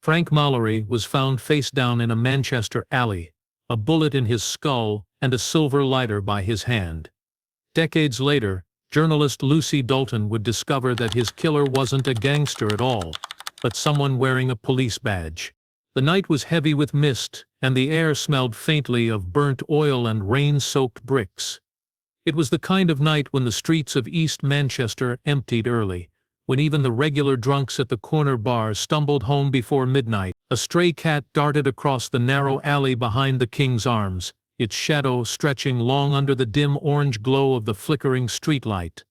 Frank Mallory was found face down in a Manchester alley, a bullet in his skull and a silver lighter by his hand. Decades later, journalist Lucy Dalton would discover that his killer wasn't a gangster at all, but someone wearing a police badge. The night was heavy with mist, and the air smelled faintly of burnt oil and rain-soaked bricks. It was the kind of night when the streets of East Manchester emptied early, when even the regular drunks at the corner bars stumbled home before midnight. A stray cat darted across the narrow alley behind the King's Arms, its shadow stretching long under the dim orange glow of the flickering streetlight.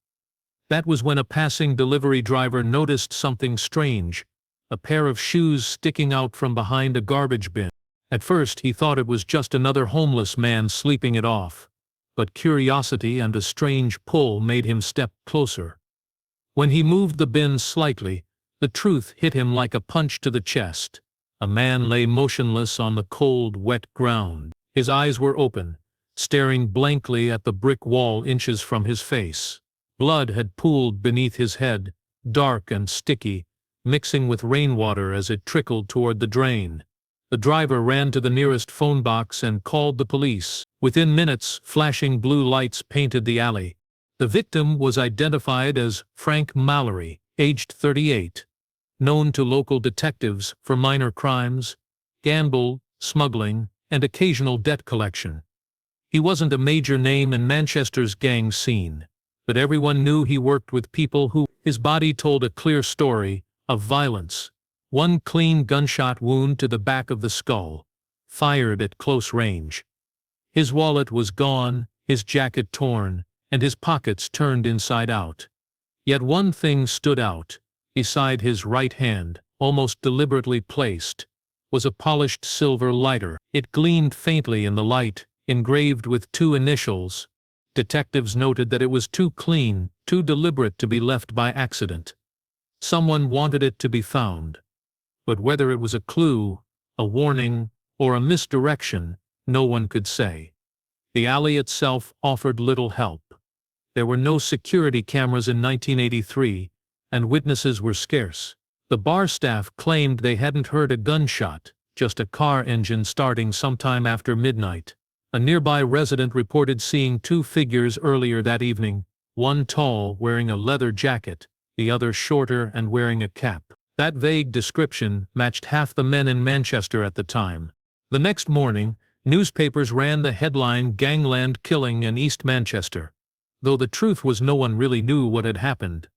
That was when a passing delivery driver noticed something strange, a pair of shoes sticking out from behind a garbage bin. At first he thought it was just another homeless man sleeping it off, but curiosity and a strange pull made him step closer. When he moved the bin slightly, the truth hit him like a punch to the chest. A man lay motionless on the cold, wet ground. His eyes were open, staring blankly at the brick wall inches from his face. Blood had pooled beneath his head, dark and sticky, mixing with rainwater as it trickled toward the drain. The driver ran to the nearest phone box and called the police. Within minutes, flashing blue lights painted the alley. The victim was identified as Frank Mallory, aged 38, known to local detectives for minor crimes, gamble, smuggling, and occasional debt collection. He wasn't a major name in Manchester's gang scene, but everyone knew he worked with people who. His body told a clear story of violence. One clean gunshot wound to the back of the skull, fired at close range. His wallet was gone, his jacket torn, and his pockets turned inside out. Yet one thing stood out. Beside his right hand, almost deliberately placed, was a polished silver lighter. It gleamed faintly in the light, engraved with two initials. Detectives noted that it was too clean, too deliberate to be left by accident. Someone wanted it to be found. But whether it was a clue, a warning, or a misdirection, no one could say. The alley itself offered little help. There were no security cameras in 1983, and witnesses were scarce. The bar staff claimed they hadn't heard a gunshot, just a car engine starting sometime after midnight. A nearby resident reported seeing two figures earlier that evening, one tall, wearing a leather jacket, the other shorter and wearing a cap. That vague description matched half the men in Manchester at the time. The next morning, newspapers ran the headline "Gangland Killing in East Manchester." Though the truth was no one really knew what had happened.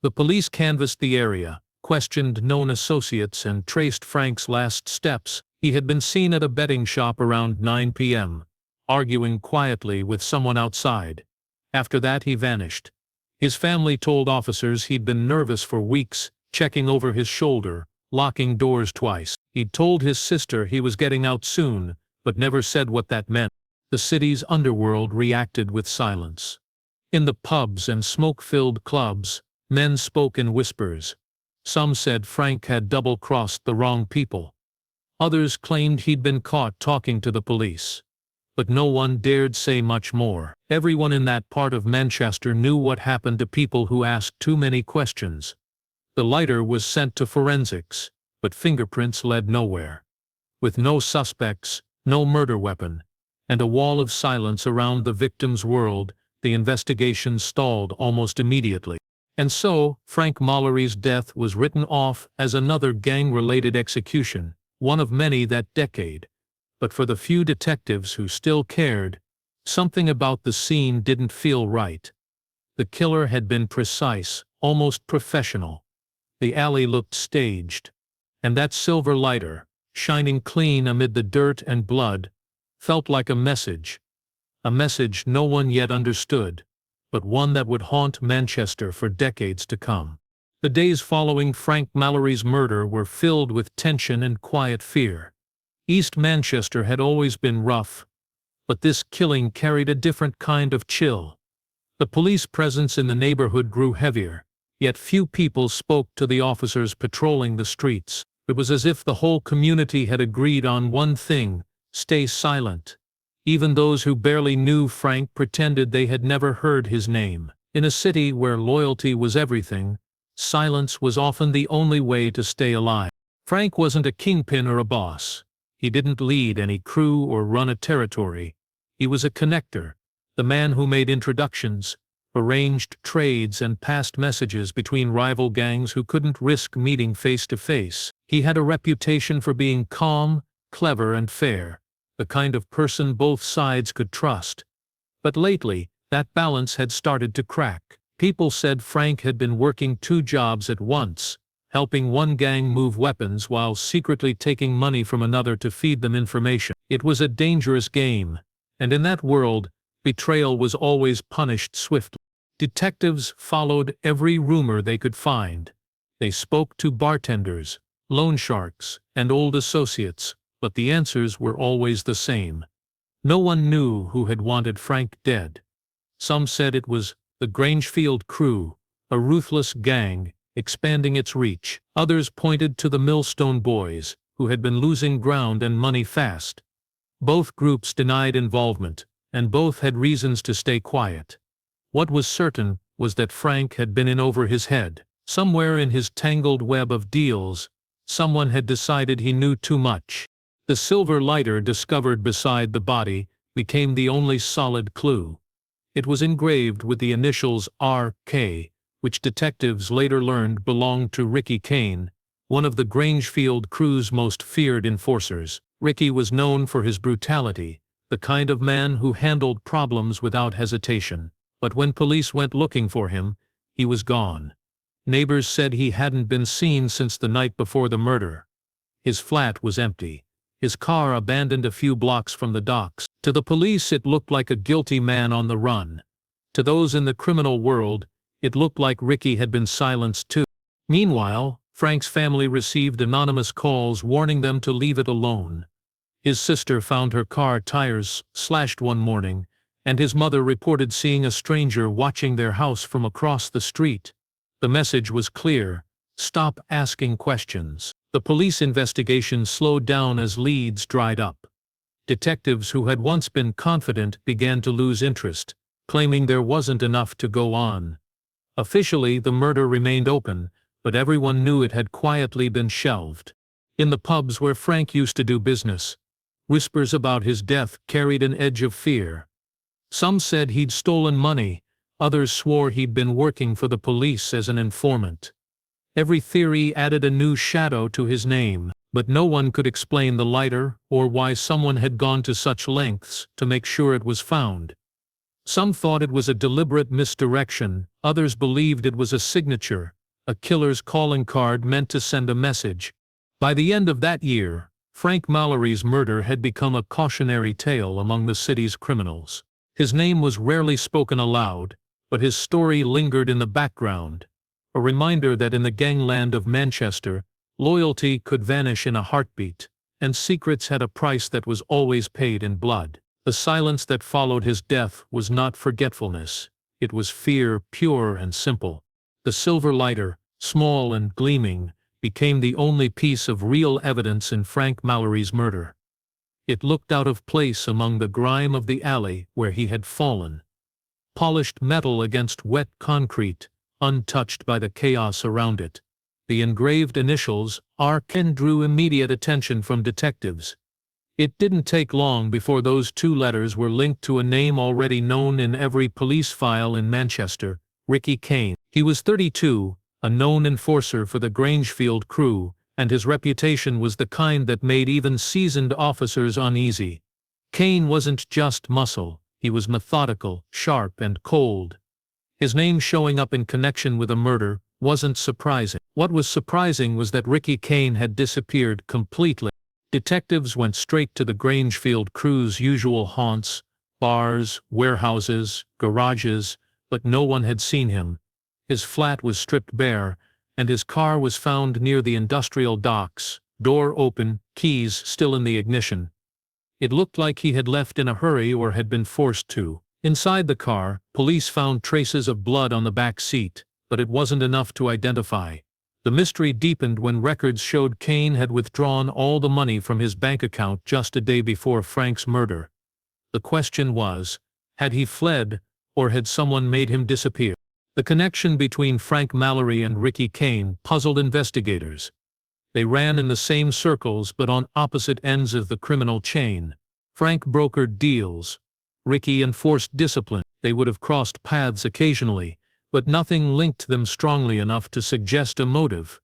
The police canvassed the area, questioned known associates and traced Frank's last steps. He had been seen at a betting shop around 9 p.m., arguing quietly with someone outside. After that he vanished. His family told officers he'd been nervous for weeks, checking over his shoulder, locking doors twice. He'd told his sister he was getting out soon, but never said what that meant. The city's underworld reacted with silence. In the pubs and smoke-filled clubs, men spoke in whispers. Some said Frank had double-crossed the wrong people. Others claimed he'd been caught talking to the police. But no one dared say much more. Everyone in that part of Manchester knew what happened to people who asked too many questions. The lighter was sent to forensics, but fingerprints led nowhere. With no suspects, no murder weapon, and a wall of silence around the victim's world, the investigation stalled almost immediately. And so, Frank Mallory's death was written off as another gang-related execution, one of many that decade. But for the few detectives who still cared, something about the scene didn't feel right. The killer had been precise, almost professional. The alley looked staged. And that silver lighter, shining clean amid the dirt and blood, felt like a message. A message no one yet understood, but one that would haunt Manchester for decades to come. The days following Frank Mallory's murder were filled with tension and quiet fear. East Manchester had always been rough, but this killing carried a different kind of chill. The police presence in the neighborhood grew heavier, yet few people spoke to the officers patrolling the streets. It was as if the whole community had agreed on one thing: stay silent. Even those who barely knew Frank pretended they had never heard his name. In a city where loyalty was everything, silence was often the only way to stay alive. Frank wasn't a kingpin or a boss. He didn't lead any crew or run a territory. He was a connector, the man who made introductions, arranged trades and passed messages between rival gangs who couldn't risk meeting face to face. He had a reputation for being calm, clever and fair, the kind of person both sides could trust. But lately, that balance had started to crack. People said Frank had been working 2 jobs at once, helping one gang move weapons while secretly taking money from another to feed them information. It was a dangerous game, and in that world, betrayal was always punished swiftly. Detectives followed every rumor they could find. They spoke to bartenders, loan sharks, and old associates, but the answers were always the same. No one knew who had wanted Frank dead. Some said it was the Grangefield crew, a ruthless gang, expanding its reach. Others pointed to the Millstone Boys, who had been losing ground and money fast. Both groups denied involvement, and both had reasons to stay quiet. What was certain was that Frank had been in over his head. Somewhere in his tangled web of deals, someone had decided he knew too much. The silver lighter discovered beside the body became the only solid clue. It was engraved with the initials R.K., which detectives later learned belonged to Ricky Kane, one of the Grangefield crew's most feared enforcers. Ricky was known for his brutality, the kind of man who handled problems without hesitation. But when police went looking for him, he was gone. Neighbors said he hadn't been seen since the night before the murder. His flat was empty, his car abandoned a few blocks from the docks. To the police it looked like a guilty man on the run. To those in the criminal world, it looked like Ricky had been silenced too. Meanwhile, Frank's family received anonymous calls warning them to leave it alone. His sister found her car tires slashed one morning, and his mother reported seeing a stranger watching their house from across the street. The message was clear: stop asking questions. The police investigation slowed down as leads dried up. Detectives who had once been confident began to lose interest, claiming there wasn't enough to go on. Officially, the murder remained open, but everyone knew it had quietly been shelved. In the pubs where Frank used to do business, whispers about his death carried an edge of fear. Some said he'd stolen money, others swore he'd been working for the police as an informant. Every theory added a new shadow to his name, but no one could explain the lighter or why someone had gone to such lengths to make sure it was found. Some thought it was a deliberate misdirection, others believed it was a signature, a killer's calling card meant to send a message. By the end of that year, Frank Mallory's murder had become a cautionary tale among the city's criminals. His name was rarely spoken aloud, but his story lingered in the background, a reminder that in the gangland of Manchester, loyalty could vanish in a heartbeat, and secrets had a price that was always paid in blood. The silence that followed his death was not forgetfulness, it was fear pure and simple. The silver lighter, small and gleaming, became the only piece of real evidence in Frank Mallory's murder. It looked out of place among the grime of the alley where he had fallen. Polished metal against wet concrete, untouched by the chaos around it. The engraved initials R.K. drew immediate attention from detectives. It didn't take long before those 2 letters were linked to a name already known in every police file in Manchester: Ricky Kane. He was 32, a known enforcer for the Grangefield crew, and his reputation was the kind that made even seasoned officers uneasy. Kane wasn't just muscle, he was methodical, sharp and cold. His name showing up in connection with a murder wasn't surprising. What was surprising was that Ricky Kane had disappeared completely. Detectives went straight to the Grangefield crew's usual haunts, bars, warehouses, garages, but no one had seen him. His flat was stripped bare, and his car was found near the industrial docks, door open, keys still in the ignition. It looked like he had left in a hurry or had been forced to. Inside the car, police found traces of blood on the back seat, but it wasn't enough to identify. The mystery deepened when records showed Kane had withdrawn all the money from his bank account just a day before Frank's murder. The question was, had he fled, or had someone made him disappear? The connection between Frank Mallory and Ricky Kane puzzled investigators. They ran in the same circles but on opposite ends of the criminal chain. Frank brokered deals. Ricky enforced discipline. They would have crossed paths occasionally, but nothing linked them strongly enough to suggest a motive.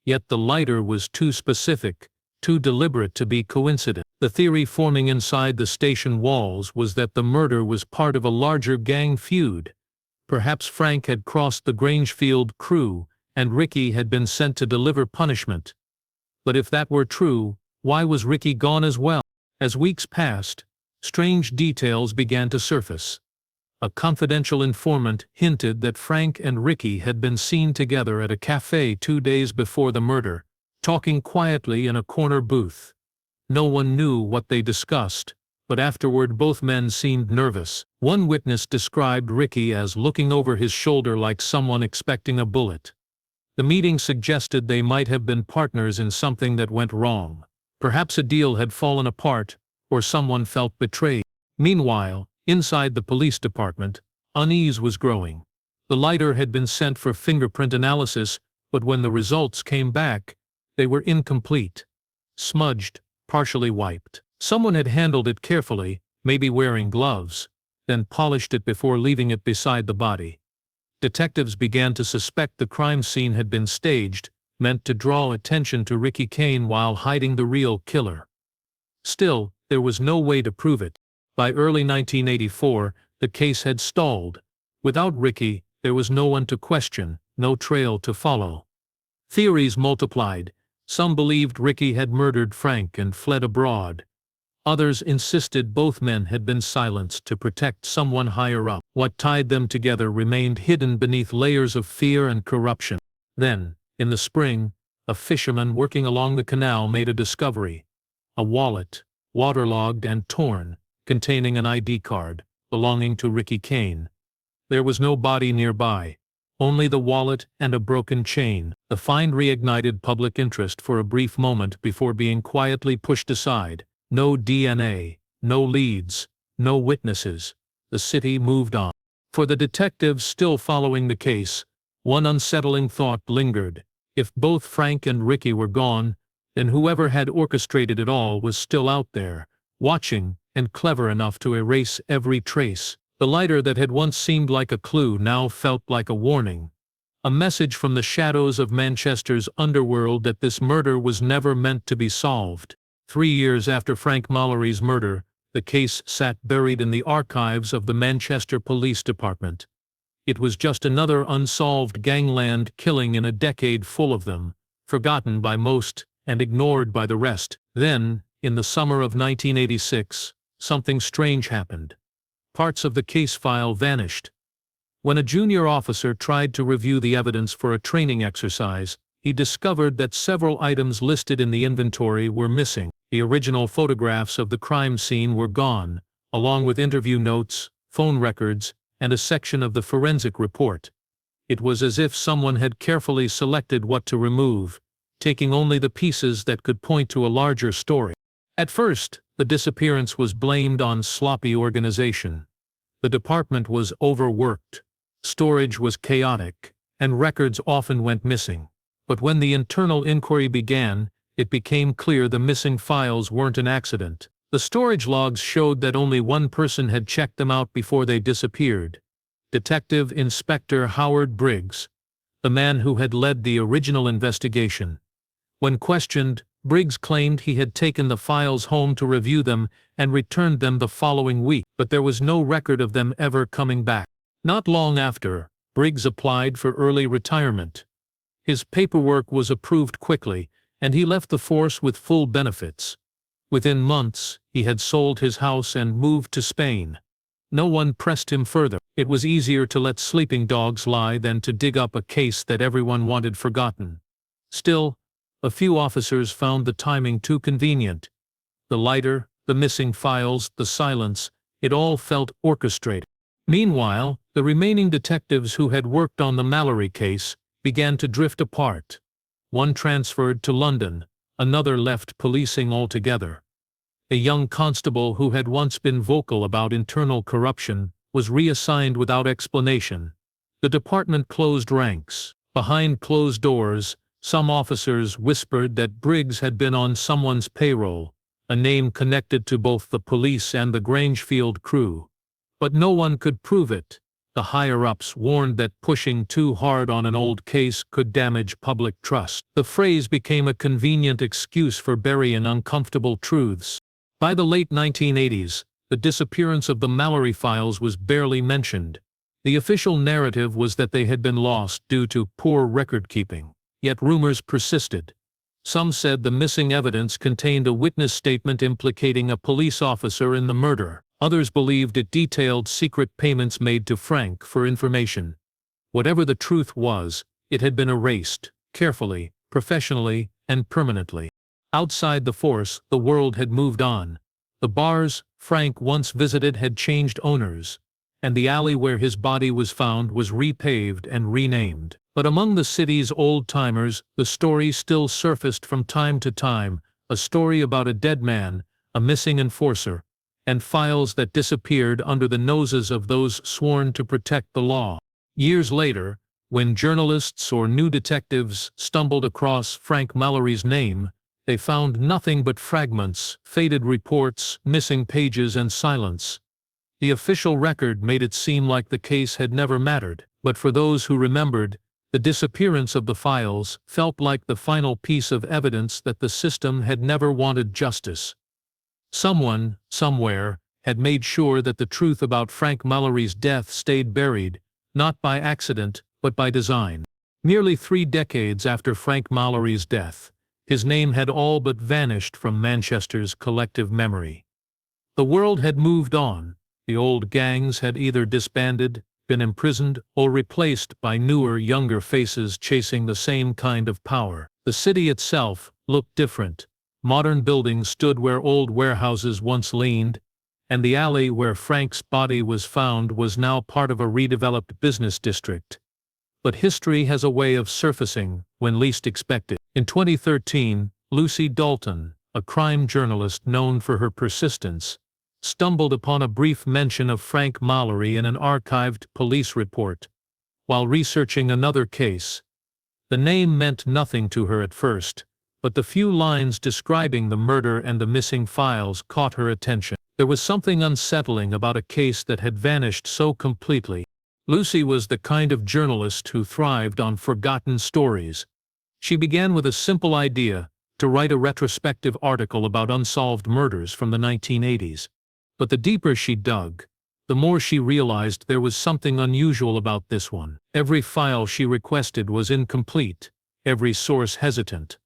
Yet the lighter was too specific, too deliberate to be coincident. The theory forming inside the station walls was that the murder was part of a larger gang feud. Perhaps Frank had crossed the Grangefield crew, and Ricky had been sent to deliver punishment. But if that were true, why was Ricky gone as well? As weeks passed, strange details began to surface. A confidential informant hinted that Frank and Ricky had been seen together at a cafe 2 days before the murder, talking quietly in a corner booth. No one knew what they discussed, but afterward both men seemed nervous. One witness described Ricky as looking over his shoulder like someone expecting a bullet. The meeting suggested they might have been partners in something that went wrong. Perhaps a deal had fallen apart, or someone felt betrayed. Meanwhile, inside the police department, unease was growing. The lighter had been sent for fingerprint analysis, but when the results came back, they were incomplete. Smudged, partially wiped. Someone had handled it carefully, maybe wearing gloves, then polished it before leaving it beside the body. Detectives began to suspect the crime scene had been staged, meant to draw attention to Ricky Kane while hiding the real killer. Still, there was no way to prove it. By early 1984, the case had stalled. Without Ricky, there was no one to question, no trail to follow. Theories multiplied. Some believed Ricky had murdered Frank and fled abroad. Others insisted both men had been silenced to protect someone higher up. What tied them together remained hidden beneath layers of fear and corruption. Then, in the spring, a fisherman working along the canal made a discovery. A wallet, waterlogged and torn, containing an ID card, belonging to Ricky Kane. There was no body nearby, only the wallet and a broken chain. The find reignited public interest for a brief moment before being quietly pushed aside. No DNA, no leads, no witnesses. The city moved on. For the detectives still following the case, one unsettling thought lingered. If both Frank and Ricky were gone, then whoever had orchestrated it all was still out there, watching, and clever enough to erase every trace. The lighter that had once seemed like a clue now felt like a warning. A message from the shadows of Manchester's underworld that this murder was never meant to be solved. 3 years after Frank Mallory's murder, the case sat buried in the archives of the Manchester Police Department. It was just another unsolved gangland killing in a decade full of them, forgotten by most and ignored by the rest. Then, in the summer of 1986, something strange happened. Parts of the case file vanished. When a junior officer tried to review the evidence for a training exercise, he discovered that several items listed in the inventory were missing. The original photographs of the crime scene were gone, along with interview notes, phone records, and a section of the forensic report. It was as if someone had carefully selected what to remove, taking only the pieces that could point to a larger story. At first, the disappearance was blamed on sloppy organization. The department was overworked, storage was chaotic, and records often went missing. But when the internal inquiry began, it became clear the missing files weren't an accident. The storage logs showed that only one person had checked them out before they disappeared. Detective Inspector Howard Briggs, the man who had led the original investigation. When questioned, Briggs claimed he had taken the files home to review them and returned them the following week, but there was no record of them ever coming back. Not long after, Briggs applied for early retirement. His paperwork was approved quickly, and he left the force with full benefits. Within months, he had sold his house and moved to Spain. No one pressed him further. It was easier to let sleeping dogs lie than to dig up a case that everyone wanted forgotten. Still, a few officers found the timing too convenient. The lighter, the missing files, the silence, it all felt orchestrated. Meanwhile, the remaining detectives who had worked on the Mallory case began to drift apart. One transferred to London, another left policing altogether. A young constable who had once been vocal about internal corruption was reassigned without explanation. The department closed ranks. Behind closed doors, Some officers whispered that Briggs had been on someone's payroll, a name connected to both the police and the Grangefield crew. But no one could prove it. The higher-ups warned that pushing too hard on an old case could damage public trust. The phrase became a convenient excuse for burying uncomfortable truths. By the late 1980s, the disappearance of the Mallory files was barely mentioned. The official narrative was that they had been lost due to poor record-keeping. Yet rumors persisted. Some said the missing evidence contained a witness statement implicating a police officer in the murder. Others believed it detailed secret payments made to Frank for information. Whatever the truth was, it had been erased, carefully, professionally, and permanently. Outside the force, the world had moved on. The bars Frank once visited had changed owners, and the alley where his body was found was repaved and renamed. But among the city's old-timers, the story still surfaced from time to time, a story about a dead man, a missing enforcer, and files that disappeared under the noses of those sworn to protect the law. Years later, when journalists or new detectives stumbled across Frank Mallory's name, they found nothing but fragments, faded reports, missing pages, and silence. The official record made it seem like the case had never mattered, but for those who remembered, the disappearance of the files felt like the final piece of evidence that the system had never wanted justice. Someone, somewhere, had made sure that the truth about Frank Mallory's death stayed buried, not by accident, but by design. Nearly 3 decades after Frank Mallory's death, his name had all but vanished from Manchester's collective memory. The world had moved on. The old gangs had either disbanded, been imprisoned, or replaced by newer, younger faces chasing the same kind of power. The city itself looked different. Modern buildings stood where old warehouses once leaned, and the alley where Frank's body was found was now part of a redeveloped business district. But history has a way of surfacing when least expected. In 2013, Lucy Dalton, a crime journalist known for her persistence, stumbled upon a brief mention of Frank Mallory in an archived police report. While researching another case, the name meant nothing to her at first, but the few lines describing the murder and the missing files caught her attention. There was something unsettling about a case that had vanished so completely. Lucy was the kind of journalist who thrived on forgotten stories. She began with a simple idea, to write a retrospective article about unsolved murders from the 1980s. But the deeper she dug, the more she realized there was something unusual about this one. Every file she requested was incomplete, every source hesitant.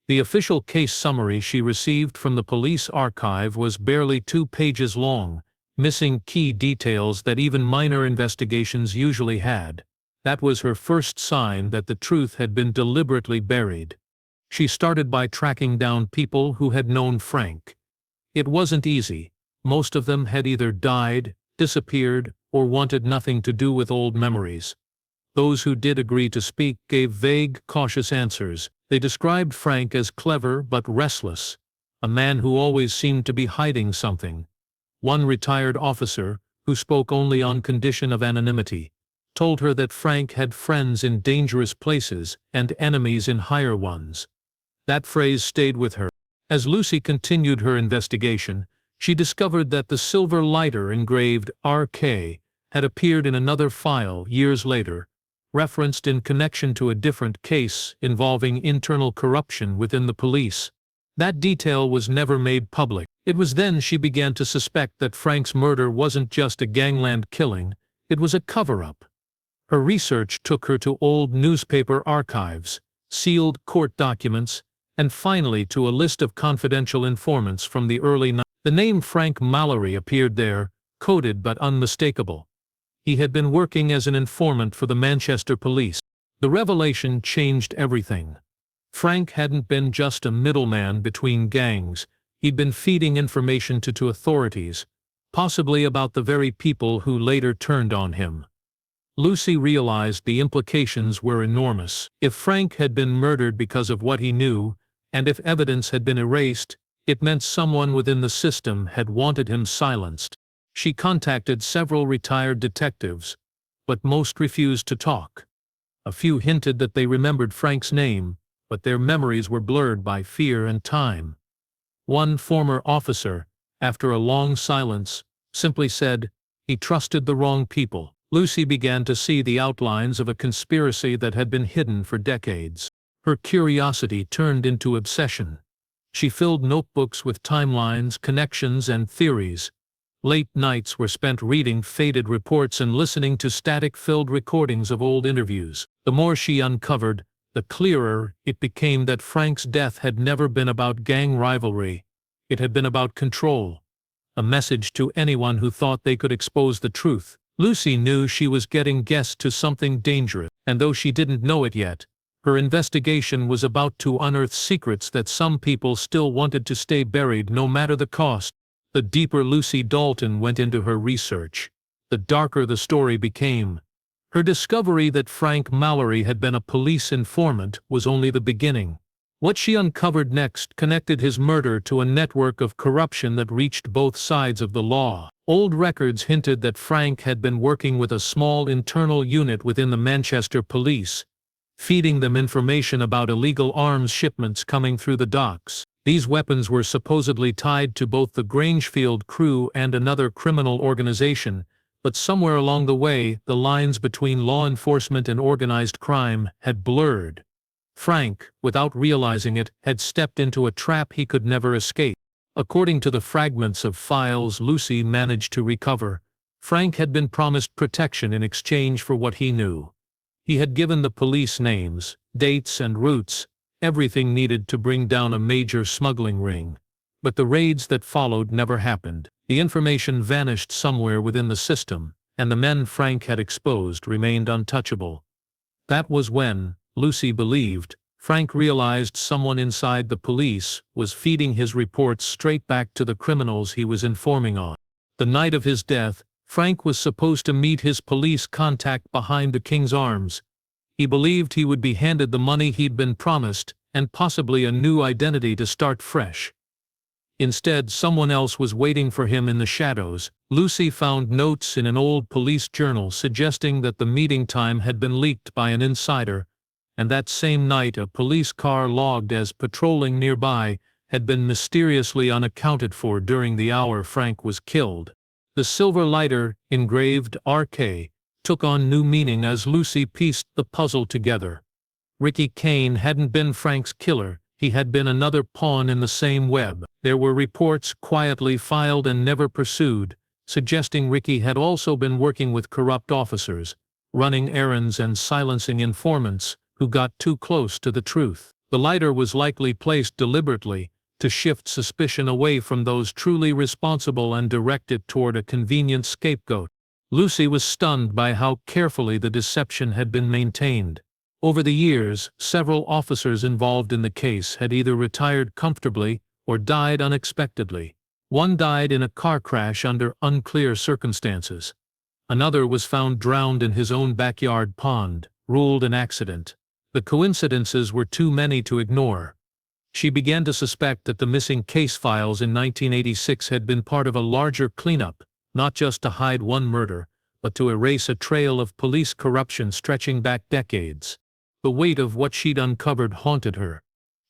The official case summary she received from the police archive was barely 2 pages long, missing key details that even minor investigations usually had. That was her first sign that the truth had been deliberately buried. She started by tracking down people who had known Frank. It wasn't easy. Most of them had either died, disappeared, or wanted nothing to do with old memories. Those who did agree to speak gave vague, cautious answers. They described Frank as clever but restless, a man who always seemed to be hiding something. One retired officer, who spoke only on condition of anonymity, told her that Frank had friends in dangerous places and enemies in higher ones. That phrase stayed with her. As Lucy continued her investigation, she discovered that the silver lighter engraved RK had appeared in another file years later, referenced in connection to a different case involving internal corruption within the police. That detail was never made public. It was then she began to suspect that Frank's murder wasn't just a gangland killing, it was a cover-up. Her research took her to old newspaper archives, sealed court documents, and finally to a list of confidential informants from the early 90s. The name Frank Mallory appeared there, coded but unmistakable. He had been working as an informant for the Manchester police. The revelation changed everything. Frank hadn't been just a middleman between gangs, he'd been feeding information to authorities, possibly about the very people who later turned on him. Lucy realized the implications were enormous. If Frank had been murdered because of what he knew, and if evidence had been erased, it meant someone within the system had wanted him silenced. She contacted several retired detectives, but most refused to talk. A few hinted that they remembered Frank's name, but their memories were blurred by fear and time. One former officer, after a long silence, simply said, "He trusted the wrong people." Lucy began to see the outlines of a conspiracy that had been hidden for decades. Her curiosity turned into obsession. She filled notebooks with timelines, connections, and theories. Late nights were spent reading faded reports and listening to static-filled recordings of old interviews. The more she uncovered, the clearer it became that Frank's death had never been about gang rivalry. It had been about control. A message to anyone who thought they could expose the truth. Lucy knew she was getting guests to something dangerous, and though she didn't know it yet, her investigation was about to unearth secrets that some people still wanted to stay buried no matter the cost. The deeper Lucy Dalton went into her research, the darker the story became. Her discovery that Frank Mallory had been a police informant was only the beginning. What she uncovered next connected his murder to a network of corruption that reached both sides of the law. Old records hinted that Frank had been working with a small internal unit within the Manchester police, feeding them information about illegal arms shipments coming through the docks. These weapons were supposedly tied to both the Grangefield crew and another criminal organization, but somewhere along the way, the lines between law enforcement and organized crime had blurred. Frank, without realizing it, had stepped into a trap he could never escape. According to the fragments of files Lucy managed to recover, Frank had been promised protection in exchange for what he knew. He had given the police names, dates, and routes, everything needed to bring down a major smuggling ring. But the raids that followed never happened. The information vanished somewhere within the system, and the men Frank had exposed remained untouchable. That was when, Lucy believed, Frank realized someone inside the police was feeding his reports straight back to the criminals he was informing on. The night of his death, Frank was supposed to meet his police contact behind the King's Arms. He believed he would be handed the money he'd been promised, and possibly a new identity to start fresh. Instead, someone else was waiting for him in the shadows. Lucy found notes in an old police journal suggesting that the meeting time had been leaked by an insider, and that same night a police car logged as patrolling nearby had been mysteriously unaccounted for during the hour Frank was killed. The silver lighter, engraved RK, took on new meaning as Lucy pieced the puzzle together. Ricky Kane hadn't been Frank's killer, he had been another pawn in the same web. There were reports quietly filed and never pursued, suggesting Ricky had also been working with corrupt officers, running errands and silencing informants who got too close to the truth. The lighter was likely placed deliberately to shift suspicion away from those truly responsible and direct it toward a convenient scapegoat. Lucy was stunned by how carefully the deception had been maintained. Over the years, several officers involved in the case had either retired comfortably or died unexpectedly. One died in a car crash under unclear circumstances. Another was found drowned in his own backyard pond, ruled an accident. The coincidences were too many to ignore. She began to suspect that the missing case files in 1986 had been part of a larger cleanup, not just to hide one murder, but to erase a trail of police corruption stretching back decades. The weight of what she'd uncovered haunted her.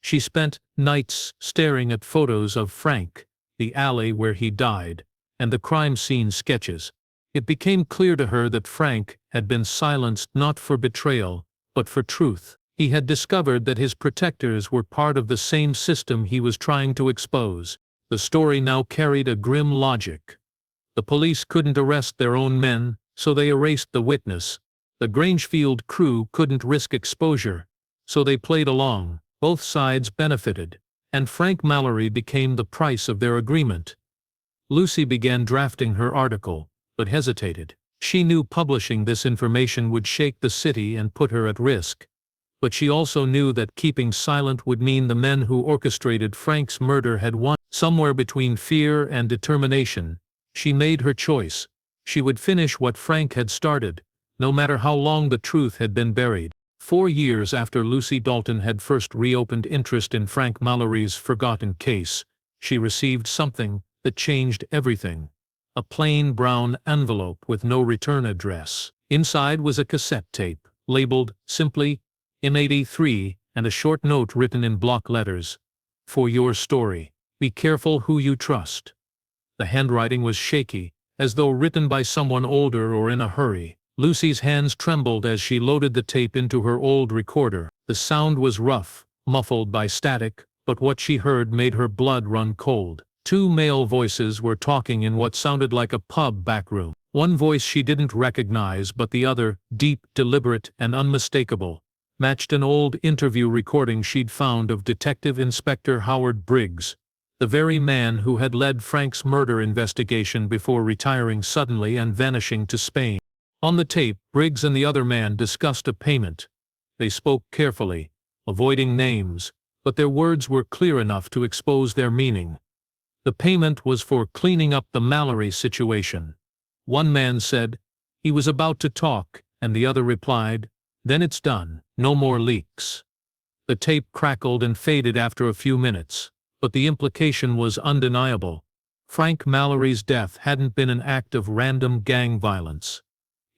She spent nights staring at photos of Frank, the alley where he died, and the crime scene sketches. It became clear to her that Frank had been silenced not for betrayal, but for truth. He had discovered that his protectors were part of the same system he was trying to expose. The story now carried a grim logic. The police couldn't arrest their own men, so they erased the witness. The Grangefield crew couldn't risk exposure, so they played along. Both sides benefited, and Frank Mallory became the price of their agreement. Lucy began drafting her article, but hesitated. She knew publishing this information would shake the city and put her at risk. But she also knew that keeping silent would mean the men who orchestrated Frank's murder had won. Somewhere between fear and determination, she made her choice. She would finish what Frank had started, no matter how long the truth had been buried. 4 years after Lucy Dalton had first reopened interest in Frank Mallory's forgotten case, she received something that changed everything. A plain brown envelope with no return address. Inside was a cassette tape, labeled simply M83, and a short note written in block letters. "For your story, be careful who you trust." The handwriting was shaky, as though written by someone older or in a hurry. Lucy's hands trembled as she loaded the tape into her old recorder. The sound was rough, muffled by static, but what she heard made her blood run cold. Two male voices were talking in what sounded like a pub backroom. One voice she didn't recognize, but the other, deep, deliberate, and unmistakable, matched an old interview recording she'd found of Detective Inspector Howard Briggs, the very man who had led Frank's murder investigation before retiring suddenly and vanishing to Spain. On the tape, Briggs and the other man discussed a payment. They spoke carefully, avoiding names, but their words were clear enough to expose their meaning. The payment was for cleaning up the Mallory situation. One man said, "He was about to talk," and the other replied, "Then it's done, no more leaks." The tape crackled and faded after a few minutes, but the implication was undeniable. Frank Mallory's death hadn't been an act of random gang violence.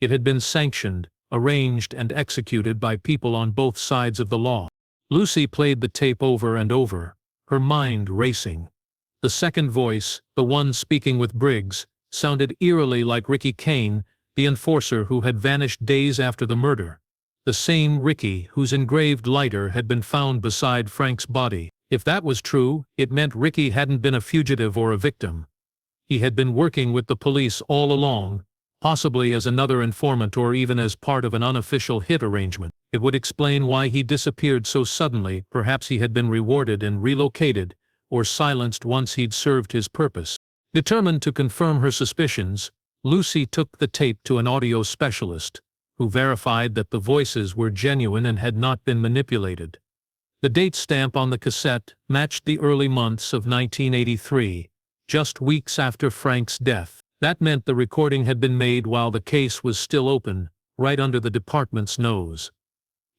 It had been sanctioned, arranged, and executed by people on both sides of the law. Lucy played the tape over and over, her mind racing. The second voice, the one speaking with Briggs, sounded eerily like Ricky Kane, the enforcer who had vanished days after the murder. The same Ricky whose engraved lighter had been found beside Frank's body. If that was true, it meant Ricky hadn't been a fugitive or a victim. He had been working with the police all along, possibly as another informant or even as part of an unofficial hit arrangement. It would explain why he disappeared so suddenly. Perhaps he had been rewarded and relocated, or silenced once he'd served his purpose. Determined to confirm her suspicions, Lucy took the tape to an audio specialist, who verified that the voices were genuine and had not been manipulated. The date stamp on the cassette matched the early months of 1983, just weeks after Frank's death. That meant the recording had been made while the case was still open, right under the department's nose.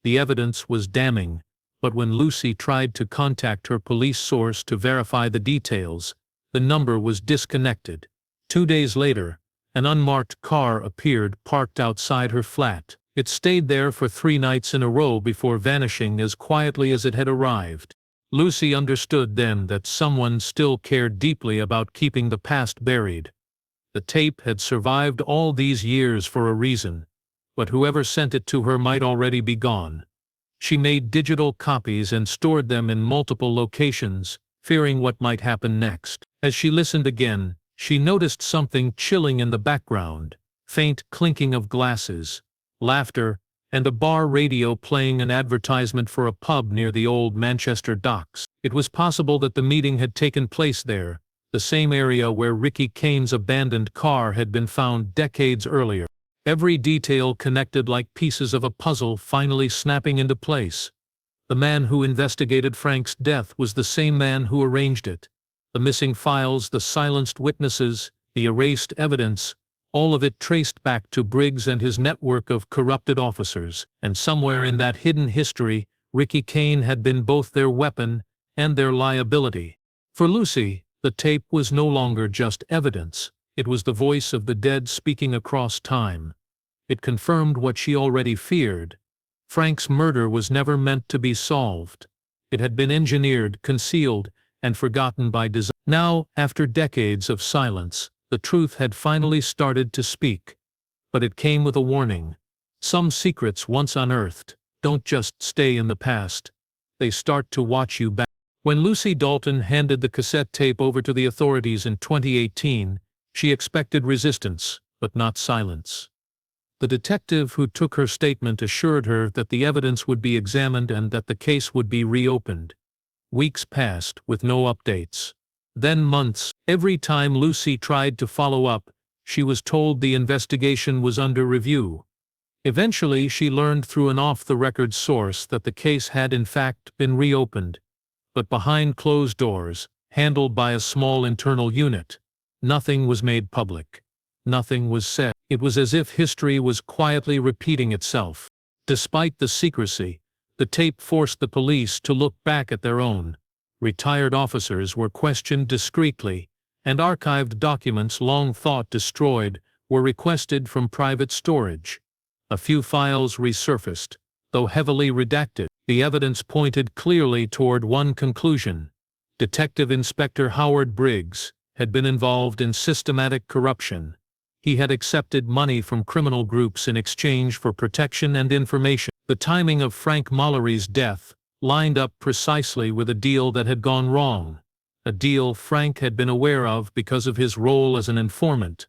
The evidence was damning, but when Lucy tried to contact her police source to verify the details, the number was disconnected. 2 days later, an unmarked car appeared parked outside her flat. It stayed there for 3 nights in a row before vanishing as quietly as it had arrived. Lucy understood then that someone still cared deeply about keeping the past buried. The tape had survived all these years for a reason, but whoever sent it to her might already be gone. She made digital copies and stored them in multiple locations, fearing what might happen next. As she listened again, she noticed something chilling in the background: faint clinking of glasses, laughter, and a bar radio playing an advertisement for a pub near the old Manchester docks. It was possible that the meeting had taken place there, the same area where Ricky Kane's abandoned car had been found decades earlier. Every detail connected like pieces of a puzzle finally snapping into place. The man who investigated Frank's death was the same man who arranged it. The missing files, the silenced witnesses, the erased evidence, all of it traced back to Briggs and his network of corrupted officers. And somewhere in that hidden history, Ricky Kane had been both their weapon and their liability. For Lucy, the tape was no longer just evidence. It was the voice of the dead speaking across time. It confirmed what she already feared. Frank's murder was never meant to be solved. It had been engineered, concealed, and forgotten by design. Now, after decades of silence, the truth had finally started to speak. But it came with a warning. Some secrets once unearthed don't just stay in the past. They start to watch you back. When Lucy Dalton handed the cassette tape over to the authorities in 2018, she expected resistance, but not silence. The detective who took her statement assured her that the evidence would be examined and that the case would be reopened. Weeks passed with no updates. Then months. Every time Lucy tried to follow up, she was told the investigation was under review. Eventually, she learned through an off-the-record source that the case had in fact been reopened, but behind closed doors, handled by a small internal unit. Nothing was made public. Nothing was said. It was as if history was quietly repeating itself. Despite the secrecy, the tape forced the police to look back at their own. Retired officers were questioned discreetly, and archived documents long thought destroyed were requested from private storage. A few files resurfaced, though heavily redacted. The evidence pointed clearly toward one conclusion. Detective Inspector Howard Briggs had been involved in systematic corruption. He had accepted money from criminal groups in exchange for protection and information. The timing of Frank Mallory's death lined up precisely with a deal that had gone wrong, a deal Frank had been aware of because of his role as an informant.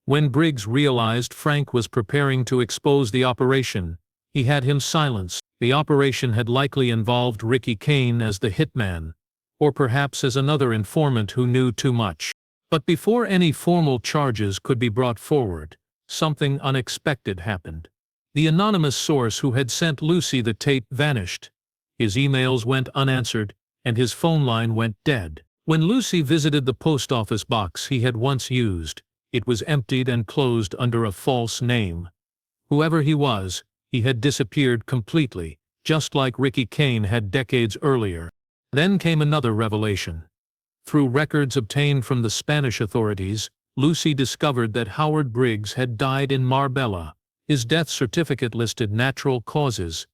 When Briggs realized Frank was preparing to expose the operation, he had him silenced. The operation had likely involved Ricky Kane as the hitman, or perhaps as another informant who knew too much. But before any formal charges could be brought forward, something unexpected happened. The anonymous source who had sent Lucy the tape vanished. His emails went unanswered, and his phone line went dead. When Lucy visited the post office box he had once used, it was emptied and closed under a false name. Whoever he was, he had disappeared completely, just like Ricky Kane had decades earlier. Then came another revelation. Through records obtained from the Spanish authorities, Lucy discovered that Howard Briggs had died in Marbella. His death certificate listed natural causes,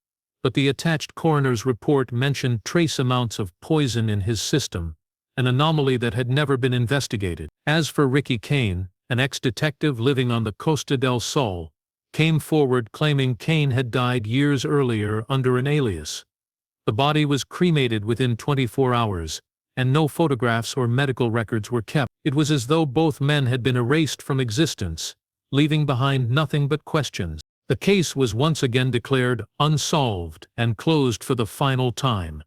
but the attached coroner's report mentioned trace amounts of poison in his system, an anomaly that had never been investigated. As for Ricky Kane, an ex-detective living on the Costa del Sol, came forward claiming Kane had died years earlier under an alias. The body was cremated within 24 hours, and no photographs or medical records were kept. It was as though both men had been erased from existence, leaving behind nothing but questions. The case was once again declared unsolved and closed for the final time.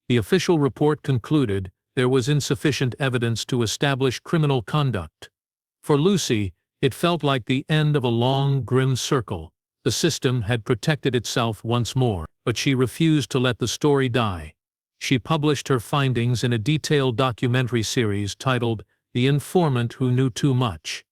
The official report concluded there was insufficient evidence to establish criminal conduct. For Lucy, it felt like the end of a long, grim circle. The system had protected itself once more, but she refused to let the story die. She published her findings in a detailed documentary series titled The Informant Who Knew Too Much.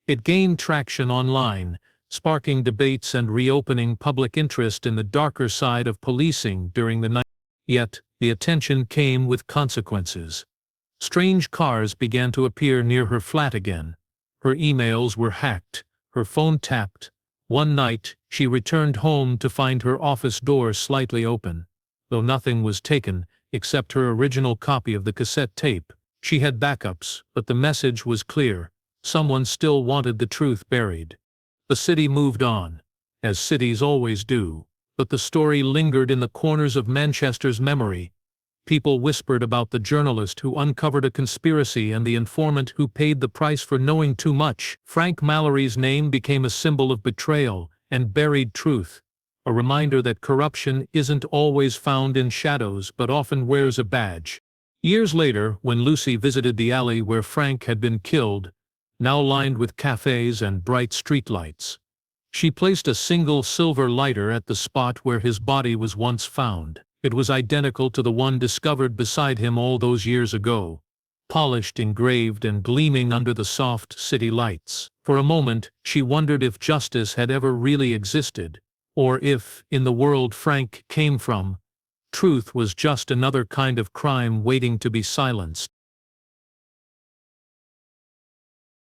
It gained traction online, sparking debates and reopening public interest in the darker side of policing during the 90s. Yet, the attention came with consequences. Strange cars began to appear near her flat again. Her emails were hacked, her phone tapped. One night, she returned home to find her office door slightly open. Though nothing was taken, except her original copy of the cassette tape. She had backups, but the message was clear. Someone still wanted the truth buried. The city moved on, as cities always do, but the story lingered in the corners of Manchester's memory. People whispered about the journalist who uncovered a conspiracy and the informant who paid the price for knowing too much. Frank Mallory's name became a symbol of betrayal and buried truth, a reminder that corruption isn't always found in shadows but often wears a badge. Years later, when Lucy visited the alley where Frank had been killed, now lined with cafes and bright streetlights, she placed a single silver lighter at the spot where his body was once found. It was identical to the one discovered beside him all those years ago, polished, engraved, and gleaming under the soft city lights. For a moment, she wondered if justice had ever really existed, or if, in the world Frank came from, truth was just another kind of crime waiting to be silenced.